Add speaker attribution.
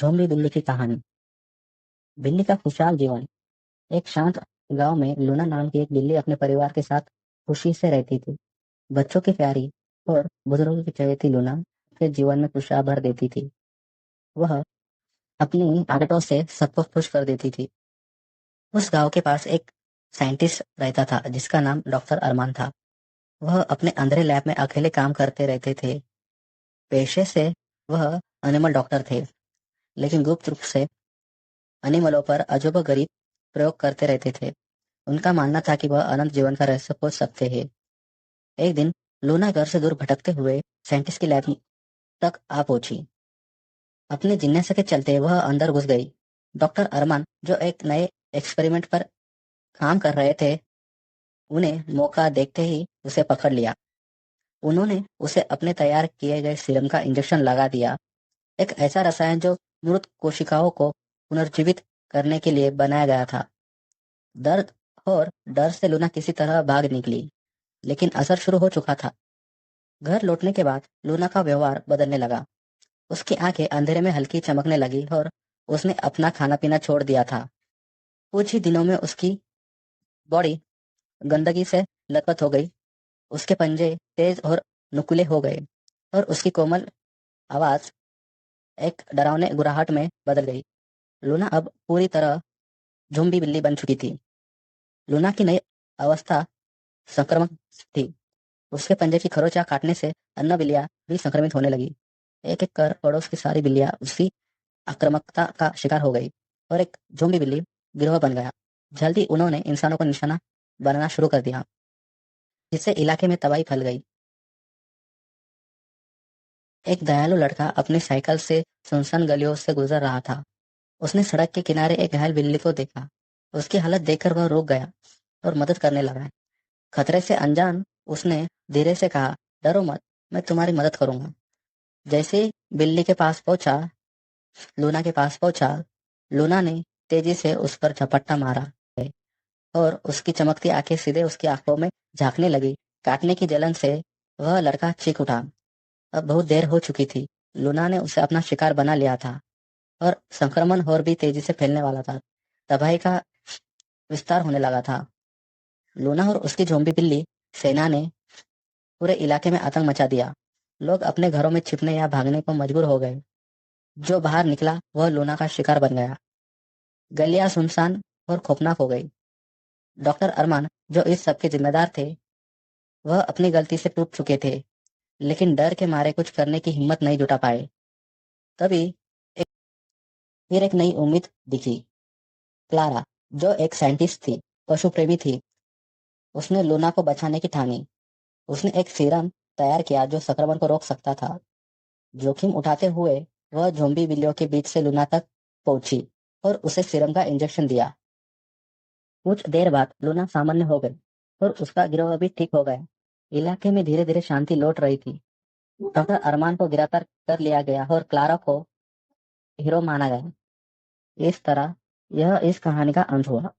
Speaker 1: Zombie बिल्ली की कहानी। बिल्ली का खुशहाल जीवन। एक शांत गांव में लूना नाम की एक बिल्ली अपने परिवार के साथ खुशी से रहती थी। बच्चों की प्यारी और बुजुर्गों की चहेती लूना के जीवन में खुशियां भर देती थी। वह अपनी आदतों से सबको खुश कर देती थी। उस गांव के पास एक साइंटिस्ट रहता था जिसका नाम डॉक्टर अरमान था। वह अपने अंधेरे लैब में अकेले काम करते रहते थे। पेशे से वह एनिमल डॉक्टर थे, लेकिन गुप्त रूप से एनिमलों पर अजूबोगरीब प्रयोग करते रहते थे। उनका मानना था कि वह अनंत जीवन का रहस्य खोज सकते हैं। एक दिन लूना घर से दूर भटकते हुए साइंटिस्ट की लैब तक आ पहुंची। अपने जिज्ञासा के चलते वह अंदर घुस गई। डॉक्टर अरमान, जो एक नए एक्सपेरिमेंट पर काम कर रहे थे, उन्हें मौका देखते ही उसे पकड़ लिया। उन्होंने उसे अपने तैयार किए गए सीरम का इंजेक्शन लगा दिया, एक ऐसा रसायन जो मृत कोशिकाओं को पुनर्जीवित करने के लिए बनाया गया था। दर्द और डर से लूना किसी तरह भाग निकली, लेकिन असर शुरू हो चुका था। घर लौटने के बाद लूना का व्यवहार बदलने लगा। उसकी आंखें अंधेरे में हल्की चमकने लगी और उसने अपना खाना पीना छोड़ दिया था। कुछ ही दिनों में उसकी बॉडी गंदगी से लथपथ हो गई। उसके पंजे तेज और नुकीले हो गए और उसकी कोमल आवाज एक डरावने गुर्राहट में बदल गई। लूना अब पूरी तरह ज़ॉम्बी बिल्ली बन चुकी थी। लूना की नई अवस्था संक्रामक थी। उसके पंजे की खरोंचा काटने से अन्य बिल्लियां भी संक्रमित होने लगी। एक एक कर पड़ोस की सारी बिल्लियां उसकी आक्रामकता का शिकार हो गई और एक ज़ॉम्बी बिल्ली गिरोह बन गया। जल्दी उन्होंने इंसानों को निशाना बनाना शुरू कर दिया, जिससे इलाके में तबाही फैल गई। एक दयालु लड़का अपनी साइकिल से सुनसान गलियों से गुजर रहा था। उसने सड़क के किनारे एक घायल बिल्ली को देखा। उसकी हालत देखकर वह रुक गया और मदद करने लगा। खतरे से अनजान उसने धीरे से कहा, डरो मत, मैं तुम्हारी मदद करूंगा। जैसे ही बिल्ली के पास पहुंचा, लूना के पास पहुंचा, लूना ने तेजी से उस पर झपट्टा मारा और उसकी चमकती आंखें सीधे उसकी आंखों में झांकने लगी। काटने की जलन से वह लड़का चीख उठा। अब बहुत देर हो चुकी थी। लूना ने उसे अपना शिकार बना लिया था और संक्रमण और भी तेजी से फैलने वाला था। तबाही का विस्तार होने लगा था। लूना और उसकी ज़ॉम्बी बिल्ली सेना ने पूरे इलाके में आतंक मचा दिया। लोग अपने घरों में छिपने या भागने को मजबूर हो गए। जो बाहर निकला वह लूना का शिकार बन गया। गलियां सुनसान और खौफनाक हो गई। डॉक्टर अरमान, जो इस सब के जिम्मेदार थे, वह अपनी गलती से टूट चुके थे, लेकिन डर के मारे कुछ करने की हिम्मत नहीं जुटा पाए। तभी एक, फिर एक नई उम्मीद दिखी। क्लारा, जो एक साइंटिस्ट थी, पशु प्रेमी थी, उसने लूना को बचाने की ठानी। उसने एक सीरम तैयार किया जो संक्रमण को रोक सकता था। जोखिम उठाते हुए वह ज़ॉम्बी बिल्लियों के बीच से लूना तक पहुंची और उसे सीरम का इंजेक्शन दिया। कुछ देर बाद लूना सामान्य हो गई और उसका गिरोह भी ठीक हो गया। इलाके में धीरे धीरे शांति लौट रही थी। डॉक्टर अरमान को गिरफ्तार कर लिया गया और क्लारा को हीरो माना गया। इस तरह यह इस कहानी का अंत हुआ।